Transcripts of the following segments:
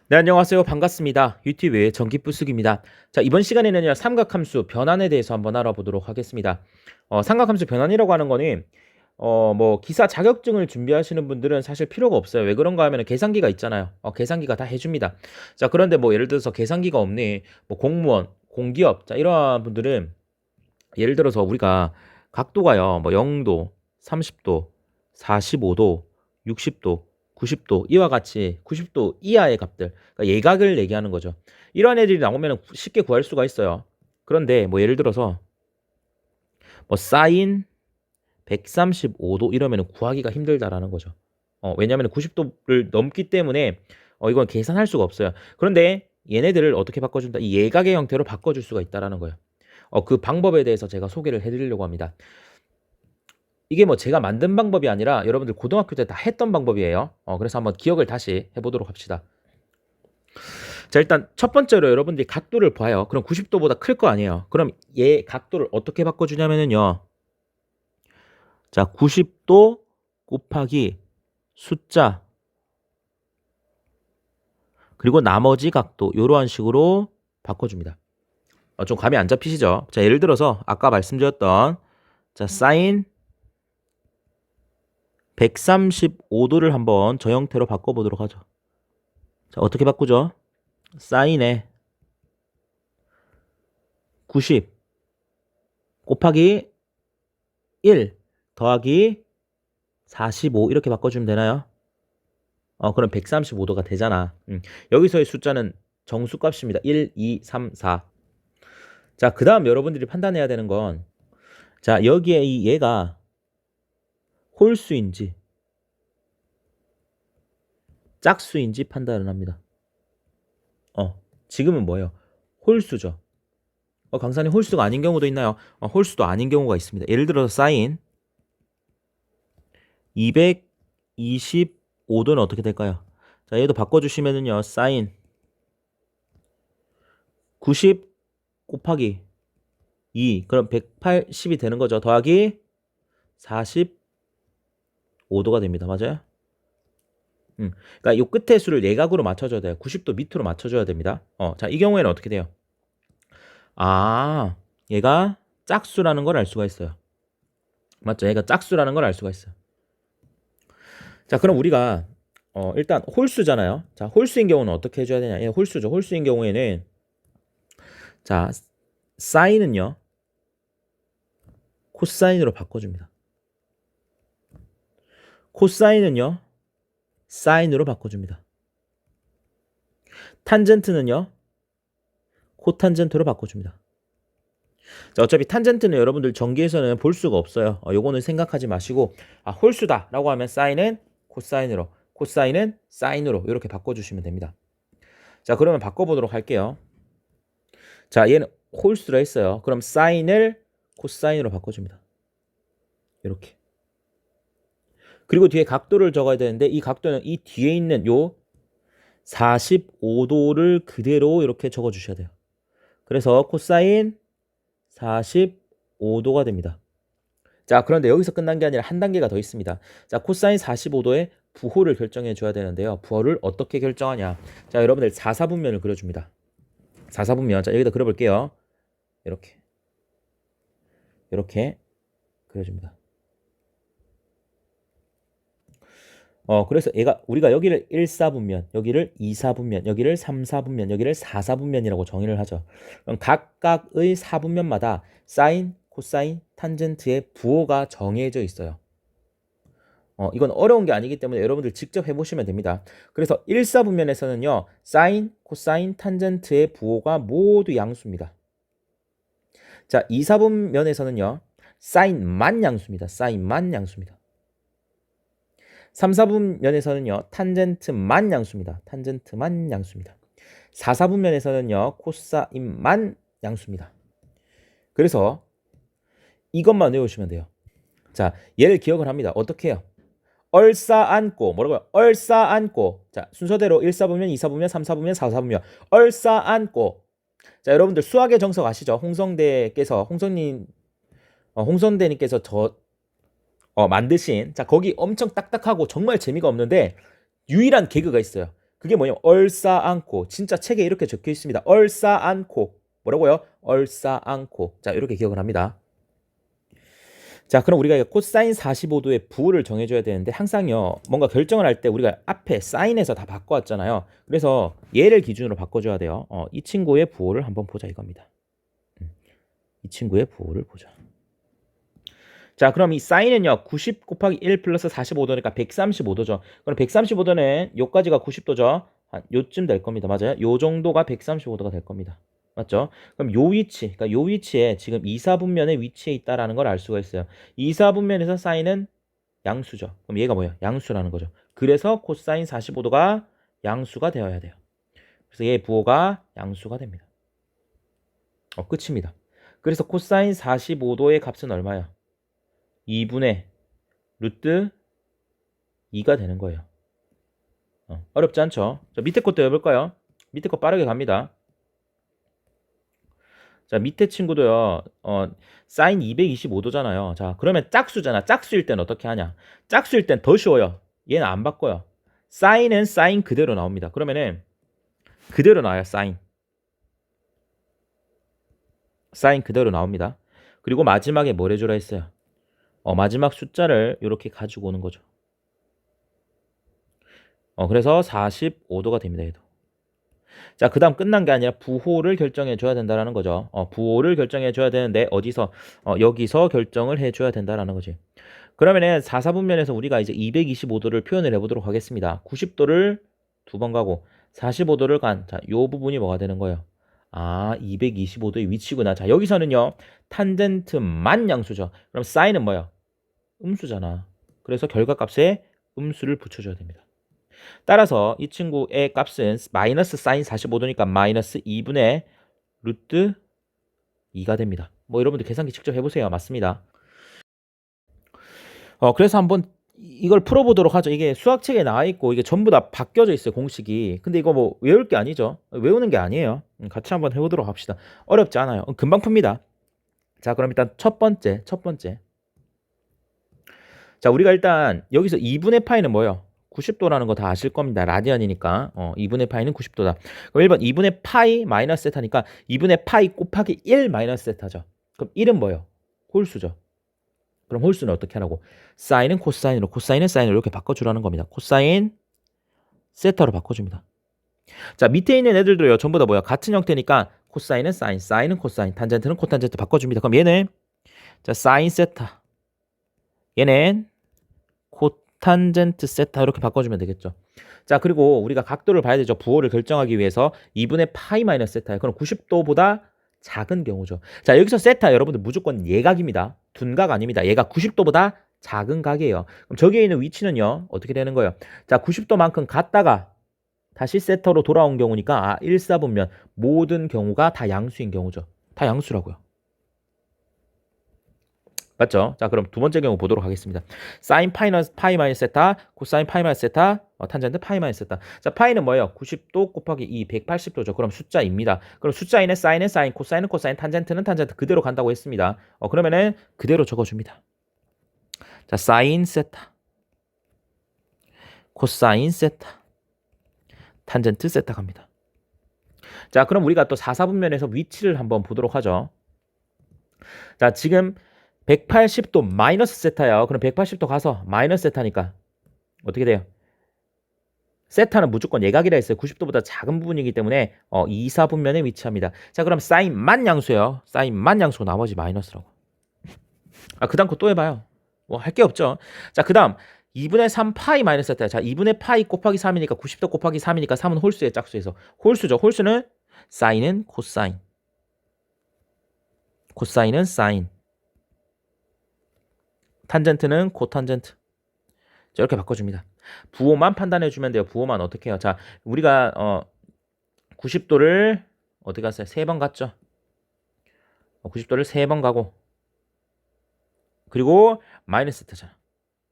네, 안녕하세요. 반갑습니다. 유튜브의 전기부숙입니다. 자, 이번 시간에는요, 삼각함수 변환에 대해서 한번 알아보도록 하겠습니다. 삼각함수 변환이라고 하는 거는, 기사 자격증을 준비하시는 분들은 사실 필요가 없어요. 왜 그런가 하면 계산기가 있잖아요. 계산기가 다 해줍니다. 자, 그런데 뭐 예를 들어서 계산기가 없니, 뭐 공무원, 공기업, 자, 이러한 분들은 예를 들어서 우리가 각도가요, 뭐 0도, 30도, 45도, 60도, 90도 이와 같이 90도 이하의 값들, 그러니까 예각을 얘기하는 거죠. 이러한 애들이 나오면 쉽게 구할 수가 있어요. 그런데 뭐 예를 들어서 뭐 사인 135도 이러면 구하기가 힘들다라는 거죠. 왜냐하면 90도를 넘기 때문에 이건 계산할 수가 없어요. 그런데 얘네들을 어떻게 바꿔준다? 이 예각의 형태로 바꿔줄 수가 있다라는 거예요. 그 방법에 대해서 제가 소개를 해드리려고 합니다. 이게 뭐 제가 만든 방법이 아니라 여러분들 고등학교 때 다 했던 방법이에요. 그래서 한번 기억을 다시 해보도록 합시다. 자, 일단 첫 번째로 여러분들이 각도를 봐요. 그럼 90도보다 클 거 아니에요. 그럼 얘 각도를 어떻게 바꿔주냐면요. 자, 90도 곱하기 숫자 그리고 나머지 각도 이러한 식으로 바꿔줍니다. 좀 감이 안 잡히시죠? 자, 예를 들어서 아까 말씀드렸던 자, 사인 135도를 한번 저 형태로 바꿔보도록 하죠. 자, 어떻게 바꾸죠? 사인에 90 곱하기 1 더하기 45 이렇게 바꿔주면 되나요? 그럼 135도가 되잖아. 여기서의 숫자는 정수값입니다. 1, 2, 3, 4. 자, 그 다음 여러분들이 판단해야 되는 건 자, 여기에 얘가 홀수인지 짝수인지 판단을 합니다. 지금은 뭐예요? 홀수죠. 강사님 홀수가 아닌 경우도 있나요? 홀수도 아닌 경우가 있습니다. 예를 들어서 사인 225도는 어떻게 될까요? 자, 얘도 바꿔주시면은요, 사인 90 곱하기 2, 그럼 180이 되는 거죠. 더하기 45도가 됩니다. 맞아요? 그러니까 이 끝의 수를 예각으로 맞춰줘야 돼요. 90도 밑으로 맞춰줘야 됩니다. 자, 이 경우에는 어떻게 돼요? 얘가 짝수라는 걸 알 수가 있어요. 맞죠? 얘가 짝수라는 걸 알 수가 있어요. 자, 그럼 우리가 일단 홀수잖아요. 자, 홀수인 경우는 어떻게 해줘야 되냐? 얘 홀수죠. 홀수인 경우에는 자, 사인은요 코사인으로 바꿔줍니다. 코사인은요 사인으로 바꿔줍니다. 탄젠트는요 코탄젠트로 바꿔줍니다. 자, 어차피 탄젠트는 여러분들 전기에서는 볼 수가 없어요. 요거는 생각하지 마시고 홀수다 라고 하면 사인은 코사인으로, 코사인은 사인으로 이렇게 바꿔주시면 됩니다. 자, 그러면 바꿔보도록 할게요. 자, 얘는 홀수라 했어요. 그럼 사인을 코사인으로 바꿔줍니다. 이렇게. 그리고 뒤에 각도를 적어야 되는데 이 각도는 이 뒤에 있는 요 45도를 그대로 이렇게 적어주셔야 돼요. 그래서 코사인 45도가 됩니다. 자, 그런데 여기서 끝난 게 아니라 한 단계가 더 있습니다. 자, 코사인 45도의 부호를 결정해 줘야 되는데요. 부호를 어떻게 결정하냐. 자, 여러분들 4사분면을 그려줍니다. 4사분면. 자, 여기다 그려볼게요. 이렇게. 이렇게 그려줍니다. 그래서 우리가 여기를 1사분면, 여기를 2사분면, 여기를 3사분면, 여기를 4사분면이라고 정의를 하죠. 그럼 각각의 사분면마다 사인, 코사인, 탄젠트의 부호가 정해져 있어요. 이건 어려운 게 아니기 때문에 여러분들 직접 해보시면 됩니다. 그래서 1사분면에서는요, 사인, 코사인, 탄젠트의 부호가 모두 양수입니다. 자, 2사분면에서는요, 사인만 양수입니다. 사인만 양수입니다. 3사분면에서는요, 탄젠트만 양수입니다. 탄젠트만 양수입니다. 4사분면에서는요, 코사인만 양수입니다. 그래서 이것만 외우시면 돼요. 자, 얘를 기억을 합니다. 어떻게 해요? 얼싸안고, 뭐라고요? 얼싸안고. 자, 순서대로 1사분면, 2사분면, 3사분면, 4사분면. 얼싸안고. 자, 여러분들 수학의 정석 아시죠? 홍성대님께서 만드신, 자, 거기 엄청 딱딱하고 정말 재미가 없는데 유일한 개그가 있어요. 그게 뭐냐면 얼싸안고. 진짜 책에 이렇게 적혀 있습니다. 얼싸안고. 뭐라고요? 얼싸안고. 자, 이렇게 기억을 합니다. 자, 그럼 우리가 코사인 45도의 부호를 정해줘야 되는데 항상요, 뭔가 결정을 할 때 우리가 앞에 사인에서 다 바꿔왔잖아요. 그래서 얘를 기준으로 바꿔줘야 돼요. 이 친구의 부호를 한번 보자 이겁니다. 이 친구의 부호를 보자. 자, 그럼 이 사인은요, 90 곱하기 1 플러스 45도니까 135도죠. 그럼 135도는 요까지가 90도죠. 한 요쯤 될 겁니다. 맞아요? 요 정도가 135도가 될 겁니다. 맞죠? 그럼 요 위치, 그러니까 요 위치에 지금 이사분면에 위치해 있다라는 걸 알 수가 있어요. 이사분면에서 사인은 양수죠. 그럼 얘가 뭐예요? 양수라는 거죠. 그래서 코사인 45도가 양수가 되어야 돼요. 그래서 얘 부호가 양수가 됩니다. 끝입니다. 그래서 코사인 45도의 값은 얼마예요? 2분의 루트 2가 되는 거예요. 어렵지 않죠? 자, 밑에 것도 해볼까요? 밑에 거 빠르게 갑니다. 자, 밑에 친구도요. 사인 225도잖아요. 자, 그러면 짝수잖아. 짝수일 땐 어떻게 하냐? 짝수일 땐 더 쉬워요. 얘는 안 바꿔요. 사인은 사인 그대로 나옵니다. 그러면은 그대로 나와요. 사인 그대로 나옵니다. 그리고 마지막에 뭘 해주라 했어요? 마지막 숫자를 이렇게 가지고 오는 거죠. 그래서 45도가 됩니다. 얘도. 자, 그 다음 끝난 게 아니라 부호를 결정해 줘야 된다는 거죠. 부호를 결정해 줘야 되는데 어디서? 여기서 결정을 해 줘야 된다는 거지. 그러면은 4사분면에서 우리가 이제 225도를 표현을 해보도록 하겠습니다. 90도를 두 번 가고 45도를 간, 자, 요 부분이 뭐가 되는 거예요? 225도의 위치구나. 자, 여기서는요, 탄젠트만 양수죠. 그럼 사인은 뭐야? 음수잖아. 그래서 결과값에 음수를 붙여줘야 됩니다. 따라서 이 친구의 값은 마이너스 사인 45도니까 마이너스 2분의 루트 2가 됩니다. 뭐 여러분들 계산기 직접 해보세요. 맞습니다. 그래서 한번 이걸 풀어보도록 하죠. 이게 수학책에 나와 있고 이게 전부 다 바뀌어져 있어요. 공식이. 근데 이거 뭐 외울 게 아니죠. 외우는 게 아니에요. 같이 한번 해보도록 합시다. 어렵지 않아요. 금방 풉니다. 자, 그럼 일단 첫 번째. 자, 우리가 일단 여기서 2분의 파이는 뭐예요? 90도라는 거 다 아실 겁니다. 라디안이니까 2분의 파이는 90도다. 그럼 1번 2분의 파이 마이너스 세타니까 2분의 파이 곱하기 1 마이너스 세타죠. 그럼 1은 뭐예요? 홀수죠. 그럼 홀수는 어떻게 하라고? 사인은 코사인으로, 코사인은 사인으로 이렇게 바꿔주라는 겁니다. 코사인 세타로 바꿔줍니다. 자, 밑에 있는 애들도요. 전부 다 뭐야? 같은 형태니까 코사인은 사인, 사인은 코사인, 탄젠트는 코탄젠트 바꿔줍니다. 그럼 얘는 자, 사인 세타, 얘는 코탄젠트 세타 이렇게 바꿔주면 되겠죠. 자, 그리고 우리가 각도를 봐야 되죠. 부호를 결정하기 위해서 2분의 파이 마이너스 세타예요. 그럼 90도보다 작은 경우죠. 자, 여기서 세타 여러분들 무조건 예각입니다. 둔각 아닙니다. 얘가 90도보다 작은 각이에요. 그럼 저기에 있는 위치는요. 어떻게 되는 거예요? 자, 90도만큼 갔다가 다시 세타로 돌아온 경우니까 1사분면 모든 경우가 다 양수인 경우죠. 다 양수라고요. 맞죠? 자, 그럼 두 번째 경우 보도록 하겠습니다. 사인 파이 마이너스 세타, 코사인 파이 마이너스 세타, 탄젠트 파이 마이너스 세타. 자, 파이는 뭐예요? 90도 곱하기 2, 180도죠. 그럼 숫자입니다. 그럼 숫자인의 사인은 사인, 코사인은 코사인, 탄젠트는 탄젠트 그대로 간다고 했습니다. 그러면은 그대로 적어줍니다. 자, 사인 세타, 코사인 세타, 탄젠트 세타 갑니다. 자, 그럼 우리가 또 4사분면에서 위치를 한번 보도록 하죠. 자, 지금 180도 마이너스 세타예요. 그럼 180도 가서 마이너스 세타니까 어떻게 돼요? 세타는 무조건 예각이라 했어요. 90도보다 작은 부분이기 때문에 2, 4분면에 위치합니다. 자, 그럼 사인만 양수예요. 사인만 양수고 나머지 마이너스라고. 그 다음 거 또 해봐요. 뭐 할 게 없죠. 자, 그 다음 2분의 3 파이 마이너스 세타. 자, 2분의 파이 곱하기 3이니까 90도 곱하기 3이니까 3은 홀수의 짝수에서 홀수죠. 홀수는 사인은 코사인, 코사인은 사인, 탄젠트는 코탄젠트. 자, 이렇게 바꿔줍니다. 부호만 판단해주면 돼요. 부호만 어떻게 해요? 자, 우리가 90도를 어디 갔어요? 3번 갔죠? 90도를 3번 가고 그리고 마이너스 세타잖아.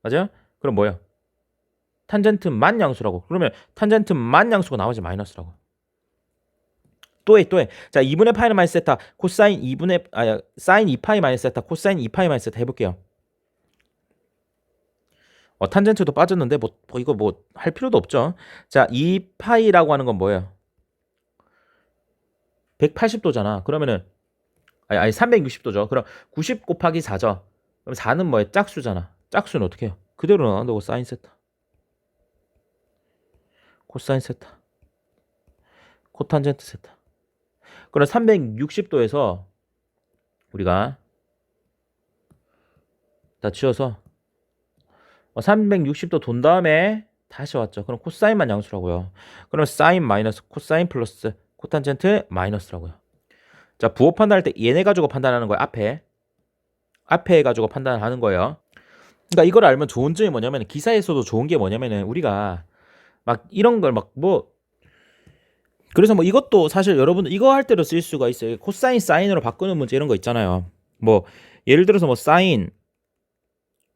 맞아요? 그럼 뭐예요? 탄젠트만 양수라고. 그러면 탄젠트만 양수가 나머지 마이너스라고. 또 해. 자, 2분의 파이는 마이너스 세타, 코사인 2분의 사인 2파이 마이너스 세타, 코사인 2파이 마이너스 세타 해볼게요. 탄젠트도 빠졌는데 뭐 이거 뭐 할 필요도 없죠. 자, 2파이라고 하는 건 뭐예요? 180도잖아. 그러면은 아니 360도죠. 그럼 90 곱하기 4죠. 그럼 4는 뭐예요? 짝수잖아. 짝수는 어떻게 해요? 그대로 나온다고 사인 세타. 코사인 세타. 코탄젠트 세타. 그럼 360도에서 우리가 다 지워서 360도 돈 다음에 다시 왔죠. 그럼 코사인만 양수라고요. 그럼 사인 마이너스 코사인 플러스 코탄젠트 마이너스라고요. 자, 부호 판단할 때 얘네 가지고 판단하는 거예요. 앞에 가지고 판단하는 거예요. 그러니까 이걸 알면 좋은 점이 뭐냐면 기사에서도 좋은 게 뭐냐면은 우리가 막 이런 걸 막 뭐 그래서 뭐 이것도 사실 여러분들 이거 할 때도 쓸 수가 있어요. 코사인 사인으로 바꾸는 문제 이런 거 있잖아요. 뭐 예를 들어서 뭐 사인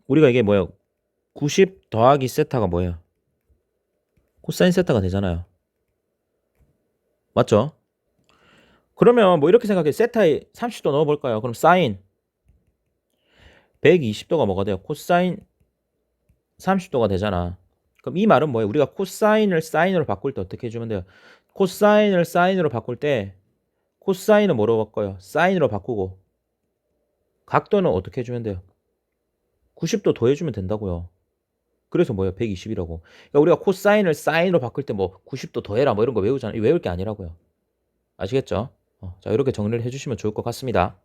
우리가 이게 뭐예요? 90 더하기 세타가 뭐예요? 코사인 세타가 되잖아요. 맞죠? 그러면 뭐 이렇게 생각해. 세타에 30도 넣어볼까요? 그럼 사인 120도가 뭐가 돼요? 코사인 30도가 되잖아. 그럼 이 말은 뭐예요? 우리가 코사인을 사인으로 바꿀 때 어떻게 해주면 돼요? 코사인을 사인으로 바꿀 때 코사인은 뭐로 바꿔요? 사인으로 바꾸고 각도는 어떻게 해주면 돼요? 90도 더해주면 된다고요. 그래서 뭐예요? 120이라고. 그러니까 우리가 코사인을 사인으로 바꿀 때 뭐 90도 더해라 뭐 이런 거 외우잖아요. 외울 게 아니라고요. 아시겠죠? 자, 이렇게 정리를 해주시면 좋을 것 같습니다.